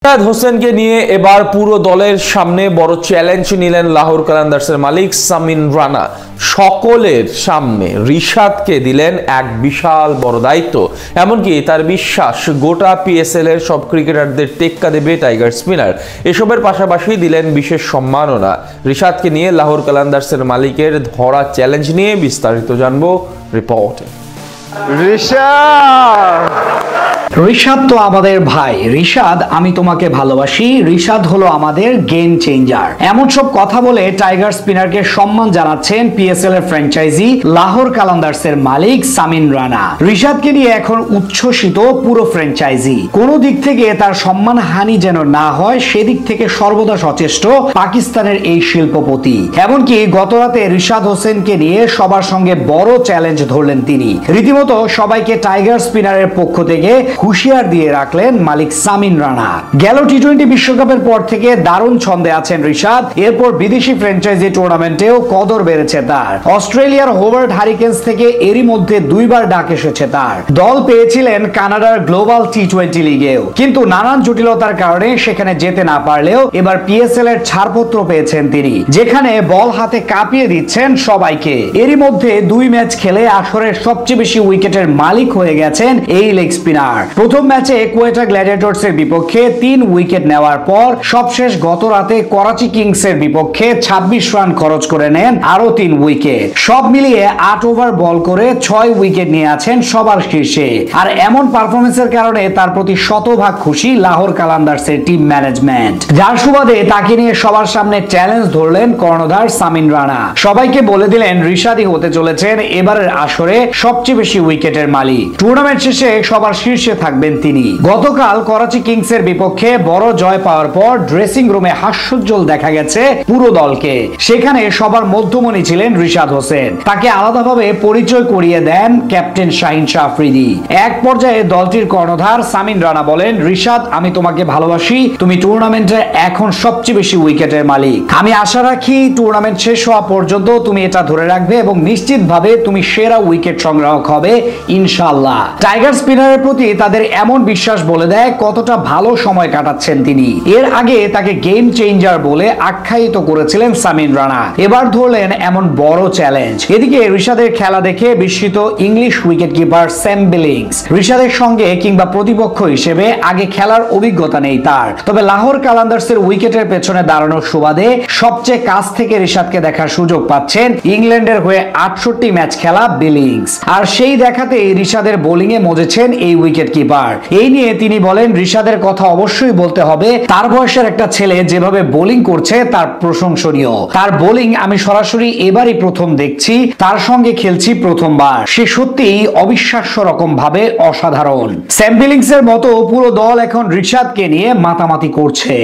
রিশাদ হোসেনকে নিয়ে এবার পুরো দলের সামনে বড় চ্যালেঞ্জ নিলেন লাহোর কালান্দার্সের মালিক সামিন রানা। সকলের সামনে রিশাদকে দিলেন এক বিশাল বড় দায়িত্ব। এমনকি তার বিশ্বাস গোটা পিএসএল এর সব ক্রিকেটারদের টেক্কা দেবে টাইগার স্পিনার। এসবের পাশাপাশি দিলেন বিশেষ সম্মাননা। রিশাদকে নিয়ে লাহোর কালান্দার্সের মালিকের ধরা চ্যালেঞ্জ নিয়ে বিস্তারিত জানবো রিপোর্টে। রিশাদ তো আমাদের ভাই, রিশাদ আমি তোমাকে ভালোবাসি, রিশাদ হলো আমাদের গেম চেঞ্জার, এমন সব কথা বলে টাইগার স্পিনারকে সম্মান জানাচ্ছেন পিএসএল এর ফ্র্যাঞ্চাইজি লাহোর কালান্দার্সের মালিক সামিন রানা। রিশাদকে নিয়ে এখন উচ্ছ্বসিত পুরো ফ্র্যাঞ্চাইজি। কোন দিক থেকে তার সম্মান হানি যেন না হয় সেদিক থেকে সর্বদা সচেষ্ট পাকিস্তানের এই শিল্পপতি। এমনকি গতরাতে রিশাদ হোসেনকে নিয়ে সবার সঙ্গে বড় চ্যালেঞ্জ ধরলেন তিনি। রীতিমতো সবাইকে টাইগার স্পিনারের পক্ষ থেকে হুঁশিয়ার দিয়ে রাখলেন মালিক সামিন রানা। গেল টি-20 বিশ্বকাপের পর থেকে দারুণ ছন্দে আছেন রিশাদ। এরপর বিদেশি ফ্র্যাঞ্চাইজি টুর্নামেন্টেও কদর বেড়েছে তার। অস্ট্রেলিয়ার হোবার্ট হারিকেন্স থেকে এরই মধ্যে দুইবার ডাক এসেছে তার। দল পেয়েছিলেন কানাডার গ্লোবাল টি-20 লিগেও, কিন্তু নানান জটিলতার কারণে সেখানে যেতে না পারলেও এবার পিএসএল এর ছাড়পত্র পেয়েছেন তিনি, যেখানে বল হাতে কাঁপিয়ে দিচ্ছেন সবাইকে। এরই মধ্যে 2 ম্যাচ খেলে আসরের সবচেয়ে বেশি উইকেটের মালিক হয়ে গেছেন এই লেগ স্পিনার। প্রথম ম্যাচে কোয়েটা গ্ল্যাডিয়েটর্স এর বিপক্ষে 3 উইকেট নেওয়ার পর সবশেষ গত রাতে করাচি কিংস এর বিপক্ষে 26 রান খরচ করে নেন আরো 3 উইকেট। সব মিলিয়ে 8 ওভার বল করে 6 উইকেট নিয়ে আছেন সবার শীর্ষে। আর এমন পারফরমেন্সের কারণে তার প্রতি শতভাগ খুশি লাহোর কালান্দার্সের টিম ম্যানেজমেন্ট, যার সুবাদে তাকে নিয়ে সবার সামনে চ্যালেঞ্জ ধরলেন কর্ণধার সামিন রানা। সবাইকে বলে দিলেন রিশাদই হতে চলেছেন এবারের আসরে সবচেয়ে বেশি উইকেটের মালিক। টুর্নামেন্ট শেষে সবার শীর্ষে থাকবেন তিনি। গতকাল করাচি কিংস এর বিপক্ষে বড় জয় পাওয়ার পর ড্রেসিং রুমে হাস্যোজ্জ্বল দেখা গেছে পুরো দলকে। সেখানে সবার মধ্যমণি ছিলেন রিশাদ হোসেন। তাকে আলাদাভাবে পরিচয় করিয়ে দেন ক্যাপ্টেন শাহিন শাহ আফ্রিদি। এক পর্যায়ে দলটির কর্ণধার সামিন রানা বলেন, রিশাদ আমি তোমাকে ভালোবাসি, তুমি টুর্নামেন্টে এখন সবচেয়ে বেশি উইকেটের মালিক। আমি আশা রাখি টুর্নামেন্ট শেষ হওয়া পর্যন্ত তুমি এটা ধরে রাখবে এবং নিশ্চিতভাবে তুমি সেরা উইকেট সংগ্রাহক হবে ইনশাআল্লাহ। টাইগার স্পিনারের প্রতি তাদের এমন বিশ্বাস বলে দেয় কতটা ভালো সময় কাটাচ্ছেন তিনি। এর আগে তাকে গেম চেঞ্জার বলে আখ্যায়িত করেছিলেন সামিন রানা। এবার ধরলেন এমন বড় চ্যালেঞ্জ। এদিকে রিশাদের খেলা দেখে বিস্মিত English wicket keeper Sam Billings. রিশাদের সঙ্গে কিংবা প্রতিপক্ষ হিসেবে আগে খেলার অভিজ্ঞতা নেই তার, তবে লাহোর কালান্দার্সের উইকেটের পেছনে দাঁড়ানোর সুবাদে সবচেয়ে কাছ থেকে রিশাদকে দেখার সুযোগ পাচ্ছেন ইংল্যান্ডের হয়ে 68 ম্যাচ খেলা বিলিংস। আর সেই দেখাতেই রিশাদের বোলিং এ মজেছেন এই উইকেট কিপার। এই নিয়ে তিনি বলেন, রিশাদের কথা অবশ্যই বলতে হবে, তার বয়সের একটা ছেলে যেভাবে বোলিং করছে তার প্রশংসনীয়। তার বোলিং আমি সরাসরি এবারই প্রথম দেখছি, তার সঙ্গে খেলছি প্রথমবার, সে সত্যিই অবিশ্বাস্য রকম ভাবে অসাধারণ। স্যাম বিলিংস এর মতো পুরো দল এখন রিশাদকে নিয়ে মাতামাতি করছে।